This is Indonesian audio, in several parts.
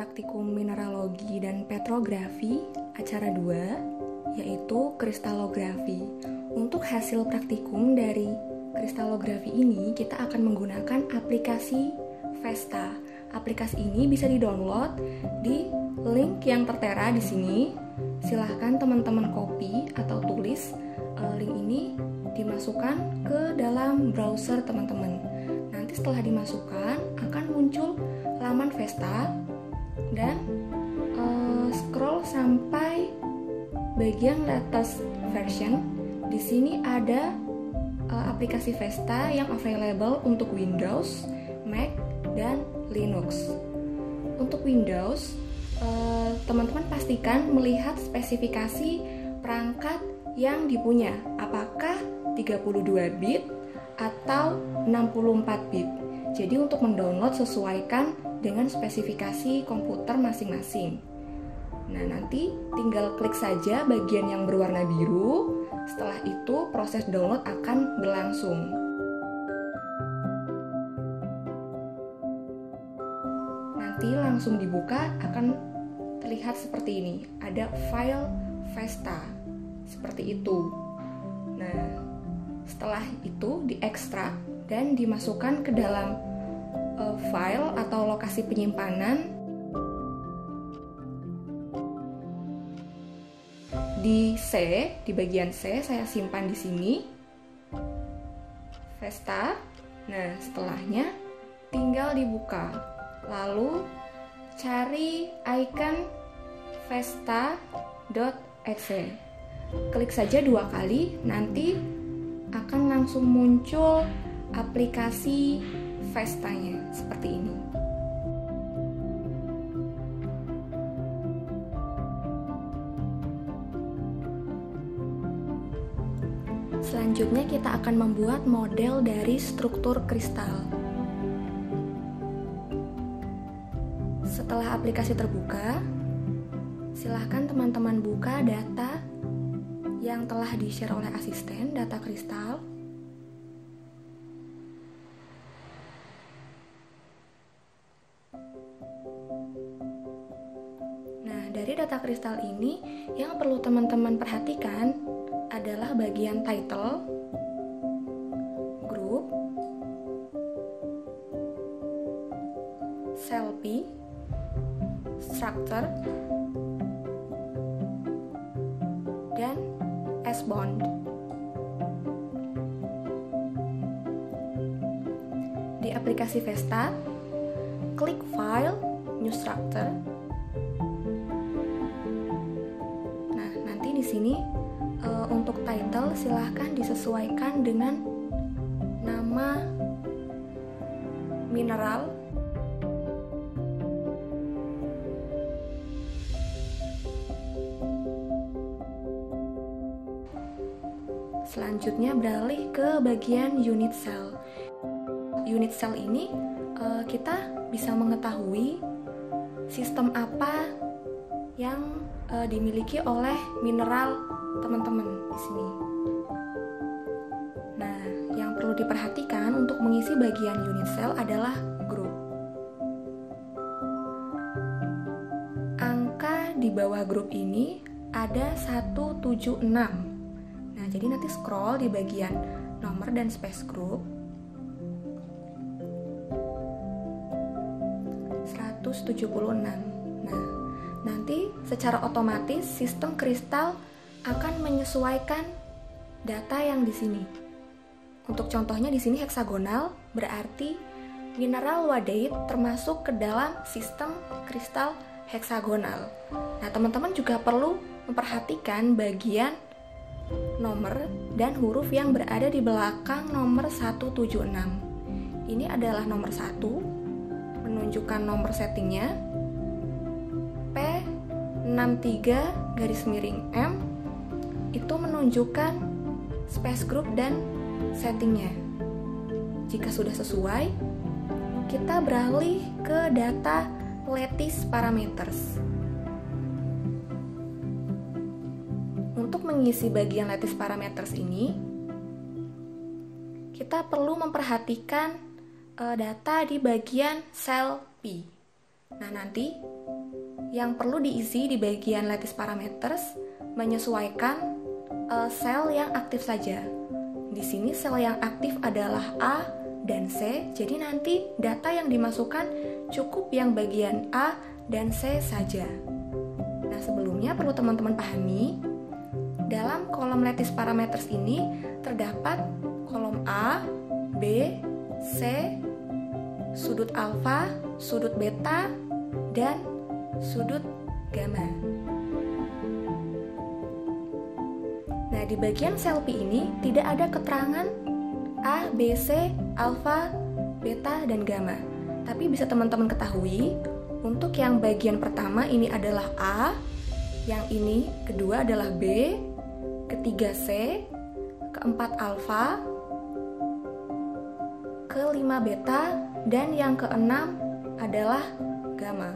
Praktikum Mineralogi dan Petrografi, acara 2, yaitu kristalografi. Untuk hasil praktikum dari kristalografi ini, kita akan menggunakan aplikasi Vesta. Aplikasi ini bisa di-download di link yang tertera di sini. Silahkan teman-teman copy atau tulis link ini dimasukkan ke dalam browser teman-teman. Nanti setelah dimasukkan akan muncul laman Vesta dan scroll sampai bagian latest version. Di sini ada aplikasi Vesta yang available untuk Windows, Mac, dan Linux. Untuk Windows, teman-teman pastikan melihat spesifikasi perangkat yang dipunya, apakah 32 bit atau 64 bit. Jadi untuk mendownload sesuaikan dengan spesifikasi komputer masing-masing. Nah, nanti tinggal klik saja bagian yang berwarna biru. Setelah itu proses download akan berlangsung. Nanti langsung dibuka akan terlihat seperti ini. Ada file Vesta. Seperti itu. Nah, setelah itu diekstrak dan dimasukkan ke dalam file atau lokasi penyimpanan di C, di bagian C saya simpan di sini Vesta. Nah, setelahnya tinggal dibuka, lalu cari icon vesta.exe. Klik saja 2 kali, nanti akan langsung muncul aplikasi Vestanya seperti ini. Selanjutnya kita akan membuat model dari struktur kristal. Setelah aplikasi terbuka, silahkan teman-teman buka data yang telah di-share oleh asisten, data kristal. Nah, dari data kristal ini yang perlu teman-teman perhatikan adalah bagian title, group, cell P, structure, dan S-bond. Di aplikasi Vesta, klik File, New Structure. Nah, nanti di sini untuk title silahkan disesuaikan dengan nama mineral. Selanjutnya beralih ke bagian unit cell. Unit cell ini kita bisa mengetahui sistem apa yang dimiliki oleh mineral teman-teman di sini. Nah, yang perlu diperhatikan untuk mengisi bagian unit cell adalah grup. Angka di bawah grup ini ada 176. Nah, jadi nanti scroll di bagian nomor dan space group 176. Nah, nanti secara otomatis sistem kristal akan menyesuaikan data yang di sini. Untuk contohnya di sini heksagonal, berarti mineral wadait termasuk ke dalam sistem kristal heksagonal. Nah, teman-teman juga perlu memperhatikan bagian nomor dan huruf yang berada di belakang nomor 176. Ini adalah nomor 1, menunjukkan nomor settingnya P63-M, itu menunjukkan space group dan settingnya. Jika sudah sesuai, kita beralih ke data lattice parameters. Untuk mengisi bagian lattice parameters ini, kita perlu memperhatikan data di bagian sel P. Nah, nanti yang perlu diisi di bagian lattice parameters menyesuaikan sel yang aktif saja. Di sini sel yang aktif adalah A dan C, jadi nanti data yang dimasukkan cukup yang bagian A dan C saja. Nah, sebelumnya perlu teman-teman pahami, dalam kolom lattice parameters ini terdapat kolom A, B, C, sudut alfa, sudut beta, dan sudut gamma. Nah, di bagian sel P ini tidak ada keterangan A, B, C, alfa, beta, dan gamma. Tapi bisa teman-teman ketahui, untuk yang bagian pertama ini adalah A, yang ini kedua adalah B, ketiga C, keempat alfa, kelima beta, dan yang keenam adalah gamma.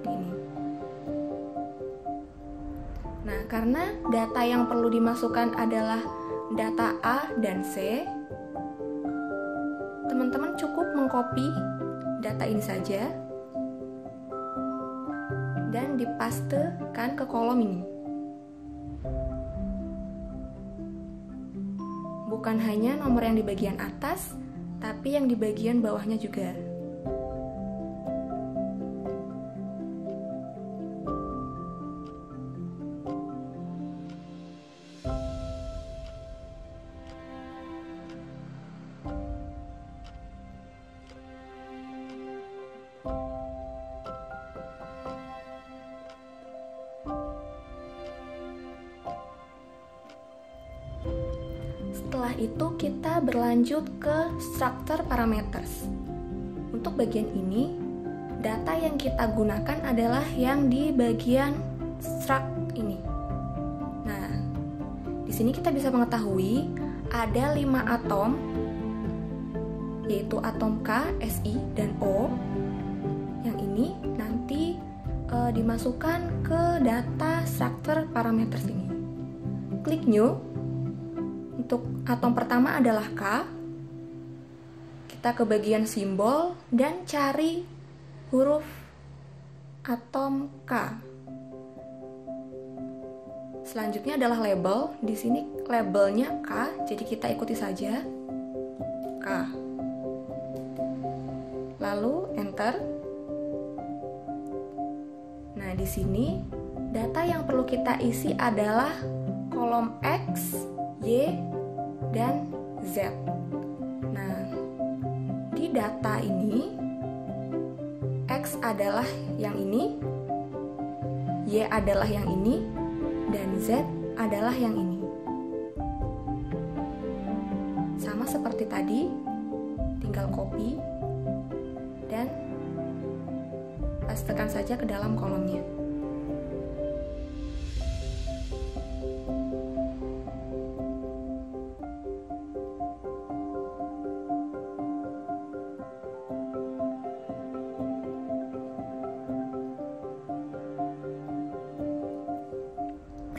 Ini. Nah, karena data yang perlu dimasukkan adalah data A dan C, teman-teman cukup mengcopy data ini saja dan dipastekan ke kolom ini. Bukan hanya nomor yang di bagian atas, tapi yang di bagian bawahnya juga. Setelah itu kita berlanjut ke structure parameters. Untuk bagian ini, data yang kita gunakan adalah yang di bagian struct ini. Nah, di sini kita bisa mengetahui ada 5 atom, yaitu atom K, Si, dan O. Yang ini nanti dimasukkan ke data structure parameters ini. Klik New. Untuk atom pertama adalah K. Kita ke bagian simbol dan cari huruf atom K. Selanjutnya adalah label. Di sini labelnya K, jadi kita ikuti saja K. Lalu enter. Nah, di sini data yang perlu kita isi adalah kolom X, Y, dan Z. Nah, di data ini X adalah yang ini, Y adalah yang ini, dan Z adalah yang ini. Sama seperti tadi, tinggal copy dan pastekan saja ke dalam kolomnya.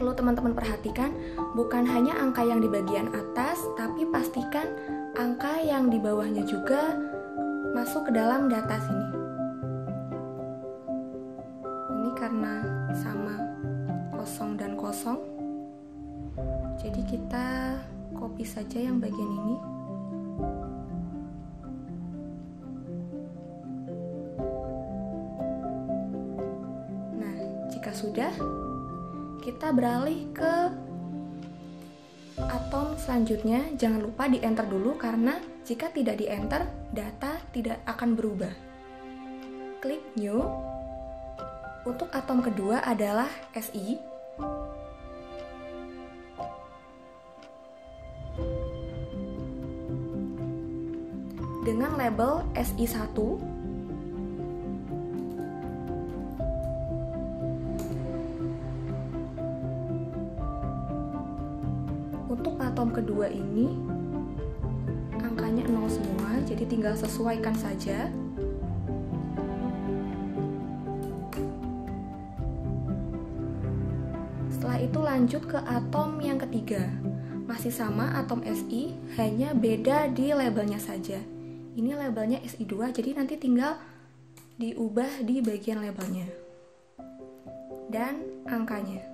Perlu teman-teman perhatikan, bukan hanya angka yang di bagian atas, tapi pastikan angka yang di bawahnya juga masuk ke dalam data sini. Ini karena sama kosong dan kosong, jadi kita copy saja yang bagian ini. Nah, jika sudah, kita beralih ke atom selanjutnya. Jangan lupa di enter dulu, karena jika tidak di enter, data tidak akan berubah. Klik new. Untuk atom kedua adalah Si. Dengan label Si1. Untuk atom kedua ini angkanya 0 semua, jadi tinggal sesuaikan saja. Setelah itu lanjut ke atom yang ketiga. Masih sama atom Si, hanya beda di labelnya saja. Ini labelnya Si2, jadi nanti tinggal diubah di bagian labelnya dan angkanya.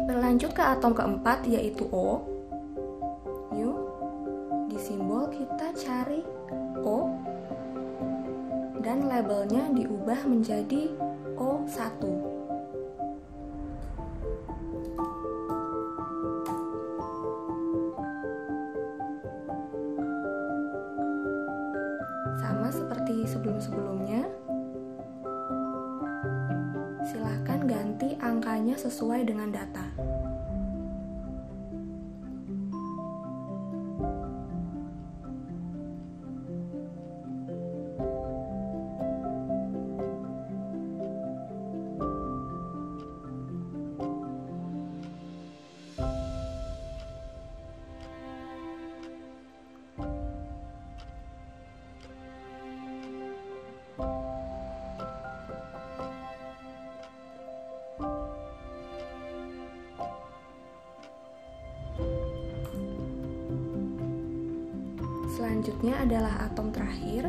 Berlanjut ke atom keempat yaitu O. Yuk, di simbol kita cari O dan labelnya diubah menjadi O1. Sama seperti sebelum-sebelumnya, silahkan ganti angkanya sesuai dengan data. Selanjutnya adalah atom terakhir.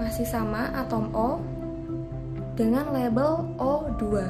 Masih sama atom O dengan label O2.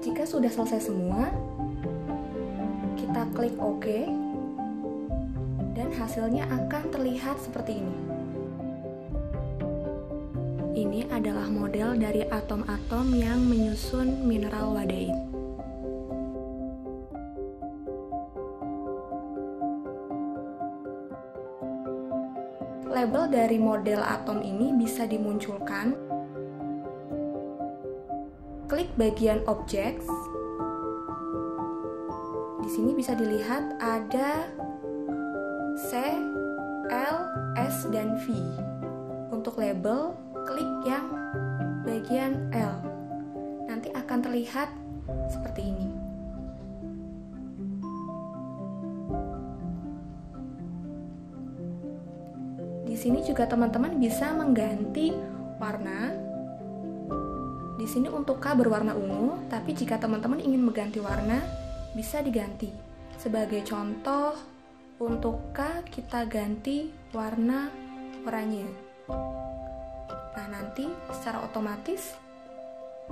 Jika sudah selesai semua, kita klik OK dan hasilnya akan terlihat seperti ini. Ini adalah model dari atom-atom yang menyusun mineral wadait. Label dari model atom ini bisa dimunculkan. Klik bagian Objects. Di sini bisa dilihat ada C, L, S, dan V. Untuk label, klik yang bagian L. Nanti akan terlihat seperti ini. Di sini juga teman-teman bisa mengganti warna. Di sini untuk K berwarna ungu, tapi jika teman-teman ingin mengganti warna, bisa diganti. Sebagai contoh, untuk K kita ganti warna oranye. Nah, nanti secara otomatis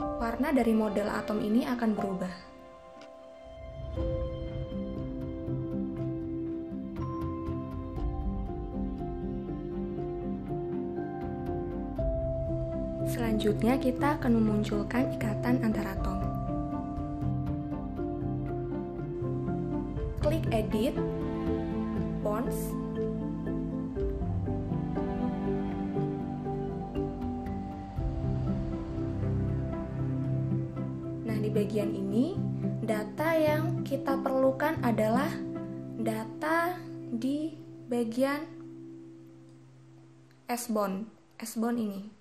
warna dari model atom ini akan berubah. Selanjutnya kita akan memunculkan ikatan antar atom. Klik Edit, Bonds. Nah, di bagian ini, data yang kita perlukan adalah data di bagian S-bond ini.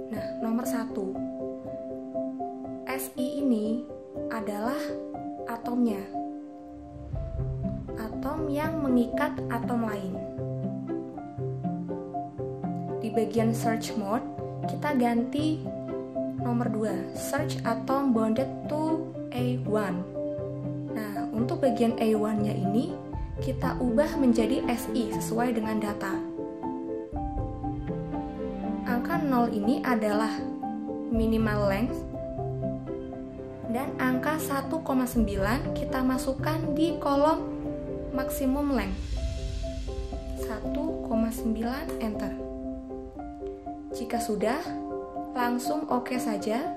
Nah, nomor 1. Si ini adalah atomnya. Atom yang mengikat atom lain. Di bagian search mode, kita ganti nomor 2, search atom bonded to A1. Nah, untuk bagian A1-nya ini, kita ubah menjadi Si sesuai dengan data. Angka 0 ini adalah minimal length, dan angka 1,9 kita masukkan di kolom maksimum length. 1,9 enter. Jika sudah, langsung oke saja.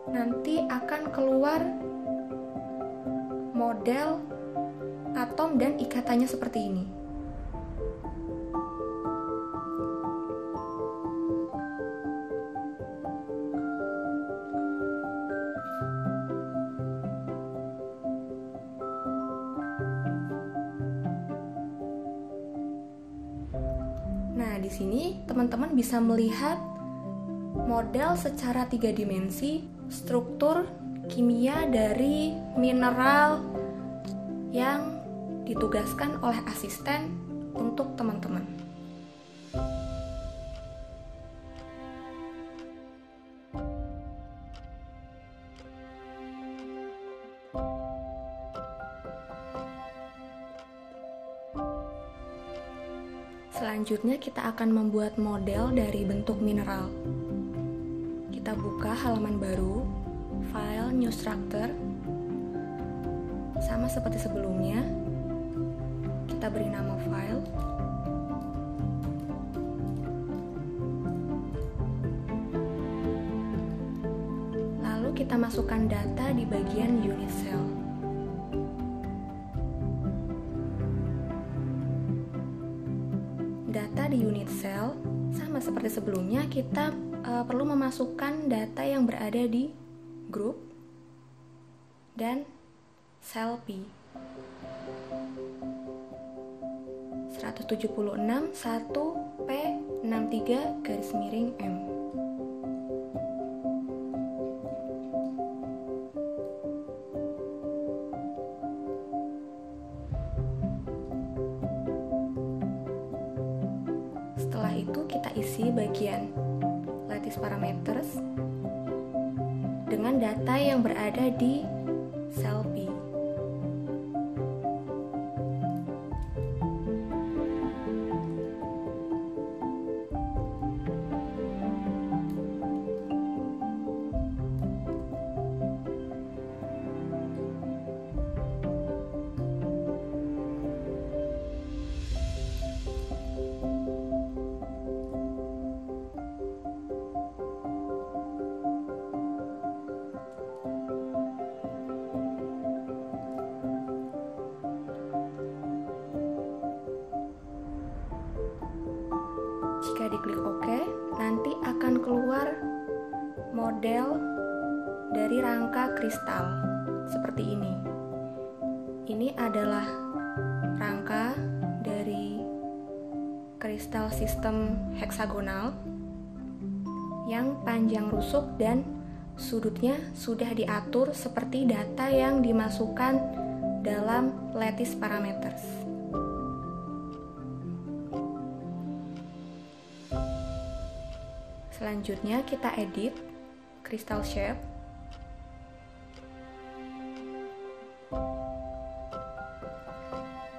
Nanti akan keluar model atom dan ikatannya seperti ini. Nah, di sini teman-teman bisa melihat model secara 3 dimensi struktur kimia dari mineral yang ditugaskan oleh asisten untuk teman-teman. Selanjutnya kita akan membuat model dari bentuk mineral. Kita buka halaman baru, file new structure. Sama seperti sebelumnya, kita beri nama file. Lalu kita masukkan data di bagian unit cell. Data di unit cell sama seperti sebelumnya, kita perlu memasukkan data yang berada di grup dan sel P 176 1 P 63 garis miring M. Setelah itu kita isi bagian lattice parameters dengan data yang berada di sel P. Jika diklik OK, nanti akan keluar model dari rangka kristal seperti ini. Ini adalah rangka dari kristal sistem heksagonal yang panjang rusuk dan sudutnya sudah diatur seperti data yang dimasukkan dalam lattice parameters. Selanjutnya kita edit crystal shape.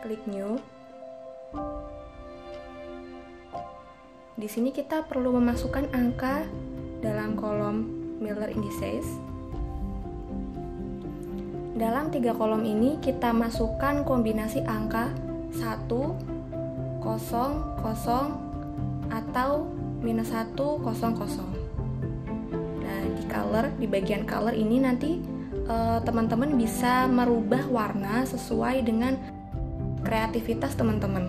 Klik new. Di sini kita perlu memasukkan angka dalam kolom Miller indices. Dalam 3 kolom ini kita masukkan kombinasi angka 1, 0, 0 atau -1, 0, 0. Nah, di bagian color ini nanti teman-teman bisa merubah warna sesuai dengan kreativitas teman-teman.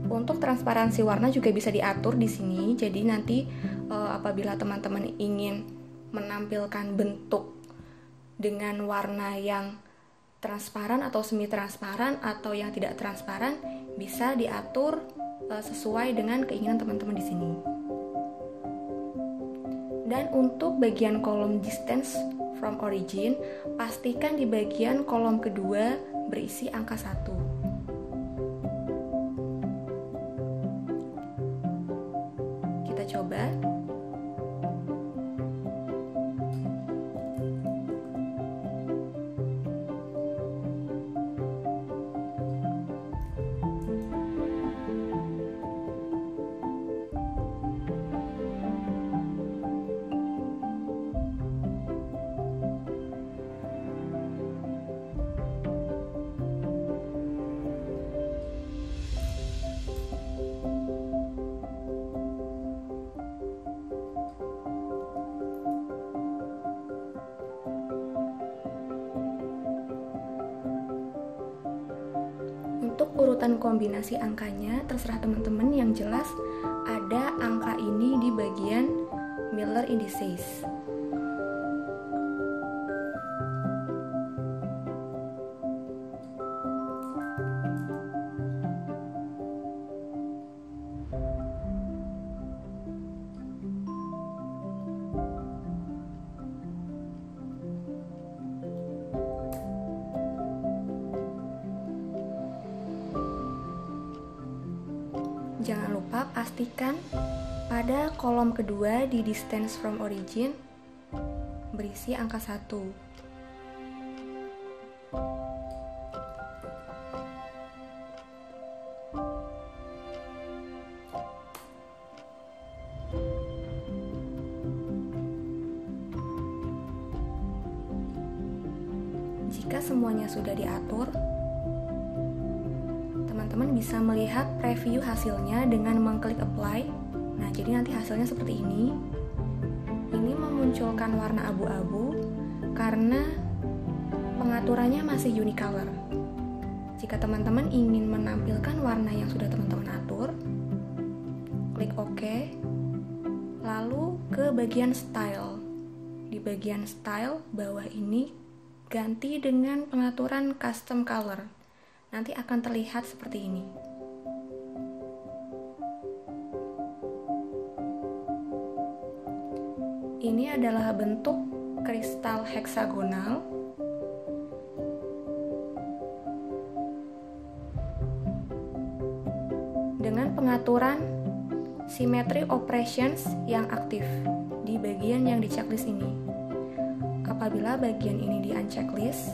Untuk transparansi warna juga bisa diatur di sini. Jadi nanti apabila teman-teman ingin menampilkan bentuk dengan warna yang transparan atau semi transparan atau yang tidak transparan bisa diatur sesuai dengan keinginan teman-teman di sini. Dan untuk bagian kolom distance from origin, pastikan di bagian kolom kedua berisi angka 1. Kita coba. Untuk urutan kombinasi angkanya terserah teman-teman, yang jelas ada angka ini di bagian Miller indices. Jangan lupa pastikan pada kolom kedua di distance from origin berisi angka 1. Jika semuanya sudah diatur, teman-teman bisa melihat preview hasilnya dengan mengklik apply. Nah, jadi nanti hasilnya seperti ini. Ini memunculkan warna abu-abu karena pengaturannya masih unicolor. Jika teman-teman ingin menampilkan warna yang sudah teman-teman atur, klik OK. Lalu ke bagian style. Di bagian style bawah ini ganti dengan pengaturan custom color. Nanti akan terlihat seperti ini. Ini adalah bentuk kristal heksagonal dengan pengaturan symmetry operations yang aktif di bagian yang di checklist ini. Apabila bagian ini di unchecklist,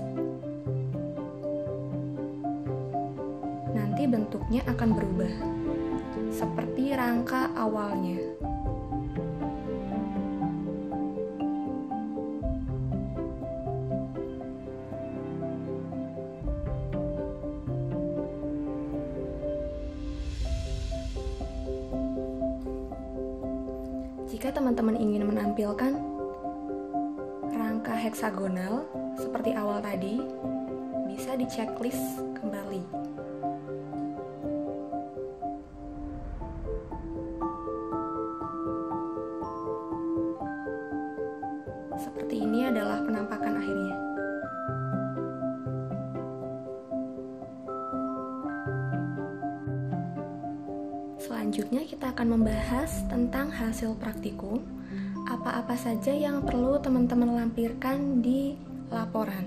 nanti bentuknya akan berubah seperti rangka awalnya. Jika teman-teman ingin menampilkan rangka heksagonal seperti awal tadi, bisa di checklist kembali. Seperti ini adalah penampakan akhirnya. Selanjutnya kita akan membahas tentang hasil praktikum, apa-apa saja yang perlu teman-teman lampirkan di laporan.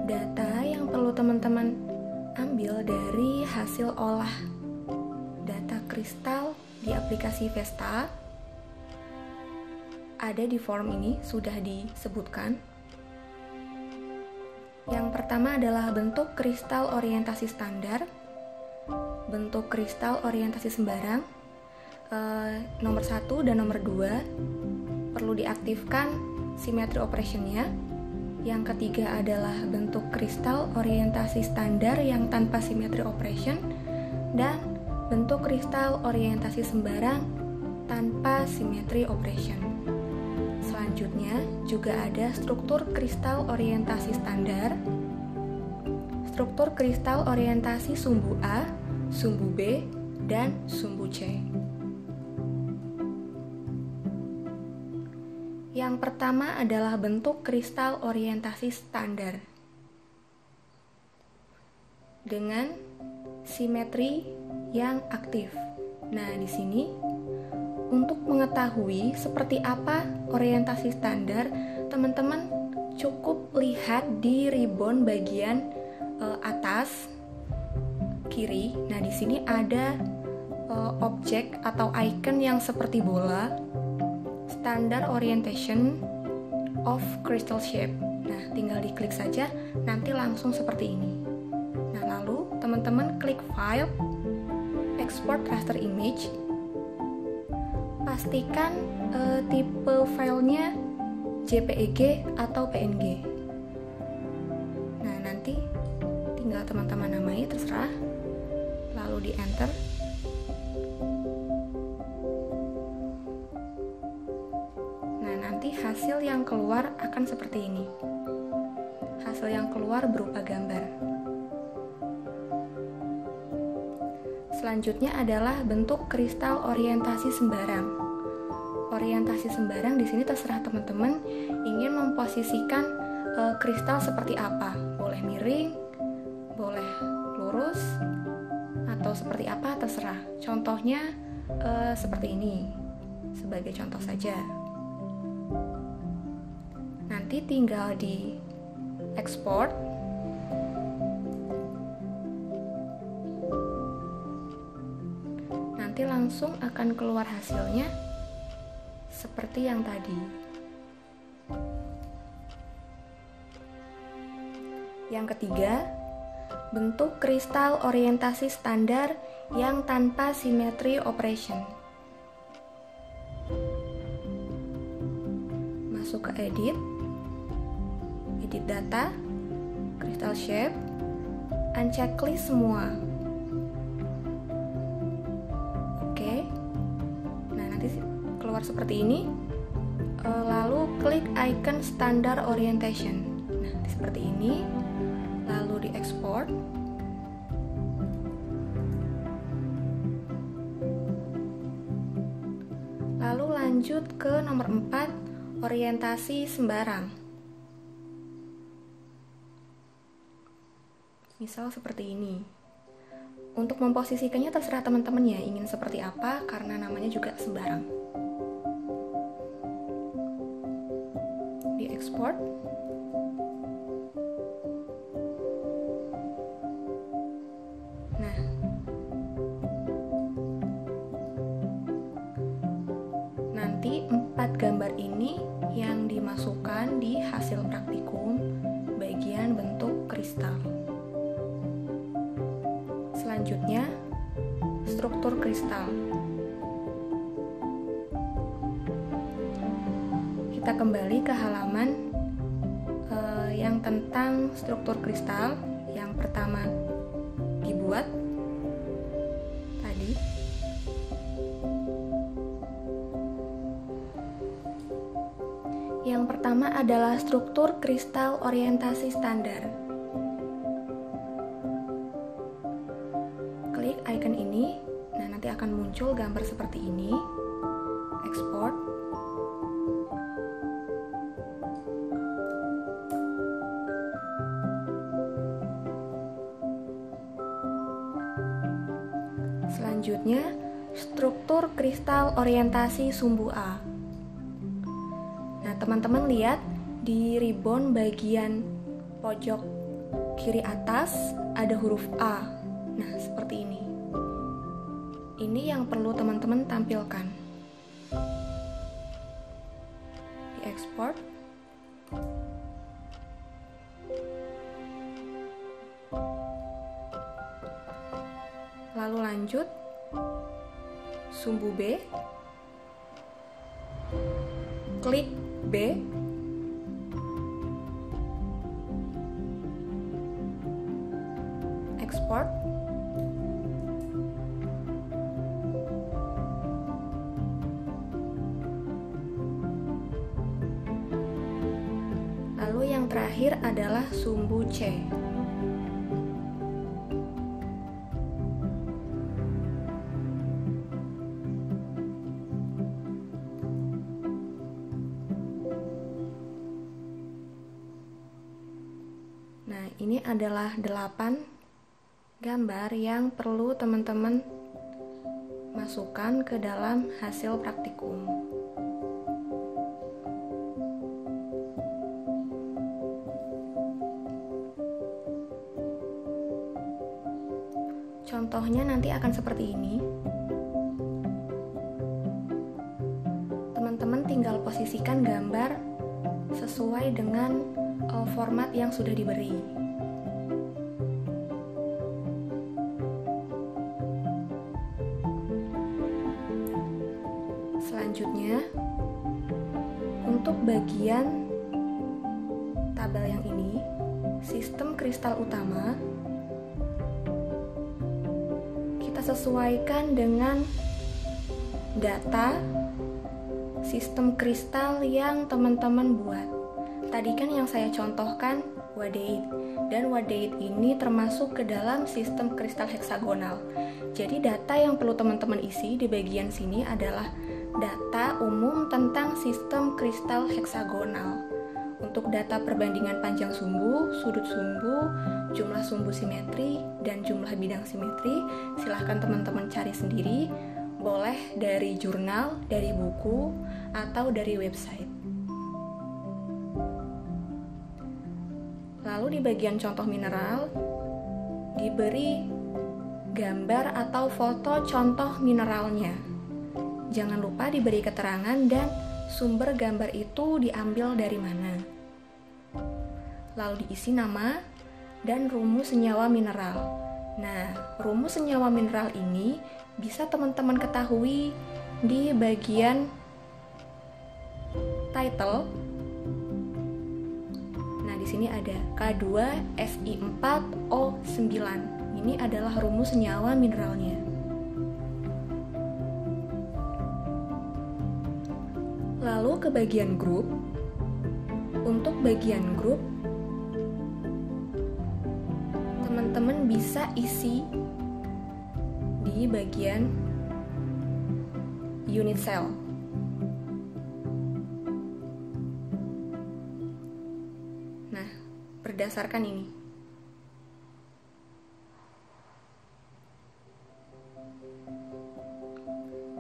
Data yang perlu teman-teman ambil dari hasil olah data kristal di aplikasi Vesta ada di form ini, sudah disebutkan. Yang pertama adalah bentuk kristal orientasi standar, bentuk kristal orientasi sembarang, nomor 1 dan nomor 2 perlu diaktifkan symmetry operation-nya. Yang ketiga adalah bentuk kristal orientasi standar yang tanpa symmetry operation, dan bentuk kristal orientasi sembarang tanpa symmetry operation. Selanjutnya juga ada struktur kristal orientasi standar, struktur kristal orientasi sumbu A, sumbu B, dan sumbu C. Yang pertama adalah bentuk kristal orientasi standar dengan simetri yang aktif. Nah, di sini untuk mengetahui seperti apa orientasi standar, teman-teman cukup lihat di ribbon bagian atas kiri. Nah, di sini ada objek atau icon yang seperti bola, standard orientation of crystal shape. Nah, tinggal diklik saja, nanti langsung seperti ini. Nah, lalu teman-teman klik file, export raster image. Pastikan tipe filenya JPEG atau PNG. Nah, nanti tinggal teman-teman namai, terserah. Lalu di enter. Nah, nanti hasil yang keluar akan seperti ini. Hasil yang keluar berupa gambar. Selanjutnya adalah bentuk kristal orientasi sembarang. Orientasi sembarang di sini terserah teman-teman ingin memposisikan kristal seperti apa. Boleh miring, boleh lurus, atau seperti apa terserah. Contohnya seperti ini, sebagai contoh saja. Nanti tinggal di export. Nanti langsung akan keluar hasilnya seperti yang tadi. Yang ketiga, bentuk kristal orientasi standar yang tanpa simetri operation. Masuk ke edit data, crystal shape, unchecklist semua. Oke. Nah, nanti keluar seperti ini. Lalu klik icon standard orientation. Nah, seperti ini. Lalu diekspor. Lalu lanjut ke nomor 4, orientasi sembarang. Misal seperti ini. Untuk memposisikannya terserah teman-teman ya, ingin seperti apa, karena namanya juga sembarang. Diekspor. Nah, nanti 4 gambar ini yang dimasukkan di hasil praktikum bagian bentuk kristal. Selanjutnya, struktur kristal. Kita kembali ke halaman yang tentang struktur kristal. Yang pertama dibuat tadi. Yang pertama adalah struktur kristal orientasi standar. Klik icon ini, nah nanti akan muncul gambar seperti ini. Export. Selanjutnya, struktur kristal orientasi sumbu A. Nah, teman-teman lihat di ribbon bagian pojok kiri atas ada huruf A. Nah, seperti ini. Ini yang perlu teman-teman tampilkan. Diekspor. Lalu lanjut, sumbu B. Klik B. Ekspor. Lalu yang terakhir adalah sumbu C. Ini adalah 8 gambar yang perlu teman-teman masukkan ke dalam hasil praktikum. Contohnya nanti akan seperti ini. Teman-teman tinggal posisikan gambar sesuai dengan format yang sudah diberi. Selanjutnya, untuk bagian tabel yang ini, sistem kristal utama kita sesuaikan dengan data sistem kristal yang teman-teman buat. Tadi kan yang saya contohkan wadeit, dan wadeit ini termasuk ke dalam sistem kristal heksagonal. Jadi data yang perlu teman-teman isi di bagian sini adalah data umum tentang sistem kristal heksagonal. Untuk data perbandingan panjang sumbu, sudut sumbu, jumlah sumbu simetri, dan jumlah bidang simetri, silahkan teman-teman cari sendiri, boleh dari jurnal, dari buku, atau dari website. Lalu di bagian contoh mineral, diberi gambar atau foto contoh mineralnya. Jangan lupa diberi keterangan dan sumber gambar itu diambil dari mana. Lalu diisi nama dan rumus senyawa mineral. Nah, rumus senyawa mineral ini bisa teman-teman ketahui di bagian title. Nah, di sini ada K2Si4O9. Ini adalah rumus senyawa mineralnya. Lalu ke bagian grup. Untuk bagian grup, teman-teman bisa isi di bagian unit cell. Nah, berdasarkan ini.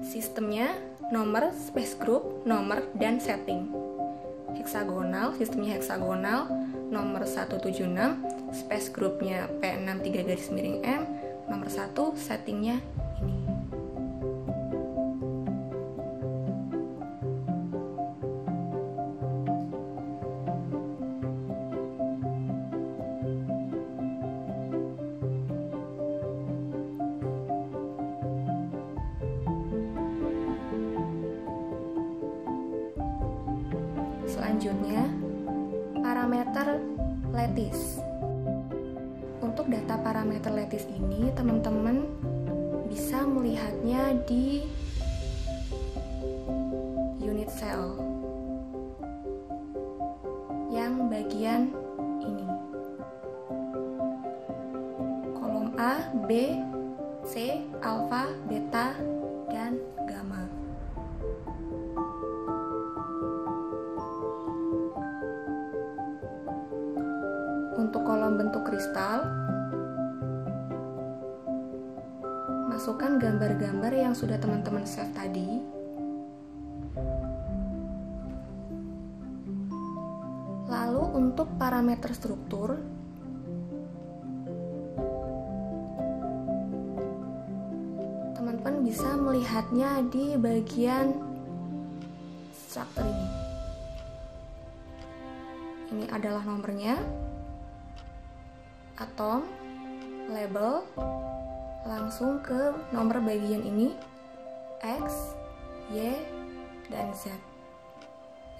Sistemnya nomor, space group, nomor, dan setting. Heksagonal, sistemnya heksagonal, nomor 176, space groupnya P63'M, nomor 1, settingnya ini. Selanjutnya, parameter lattice. Untuk data parameter lattice ini, teman-teman bisa melihatnya di unit cell yang bagian ini. Kolom A, B, C, alfa, beta, dan gamma. Untuk kolom bentuk kristal, masukkan gambar-gambar yang sudah teman-teman save tadi. Lalu untuk parameter struktur, teman-teman bisa melihatnya di bagian struktur ini. Ini adalah nomornya, atom, label, langsung ke nomor bagian ini, X, Y, dan Z.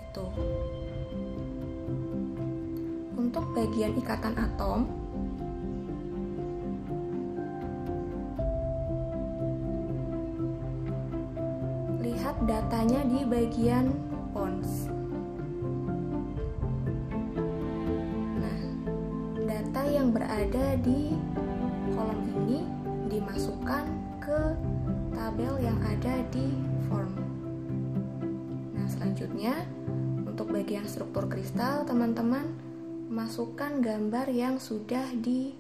Itu. Untuk bagian ikatan atom, lihat datanya di bagian bonds. Yang berada di kolom ini dimasukkan ke tabel yang ada di form. Nah, selanjutnya untuk bagian struktur kristal, teman-teman masukkan gambar yang sudah di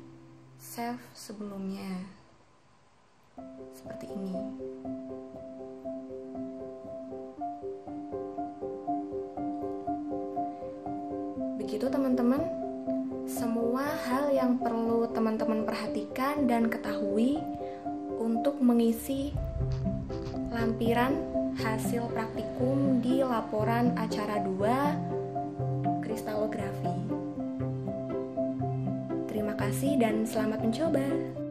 save sebelumnya. Seperti ini. Begitu teman-teman, semua hal yang perlu teman-teman perhatikan dan ketahui untuk mengisi lampiran hasil praktikum di laporan acara 2 kristalografi. Terima kasih dan selamat mencoba.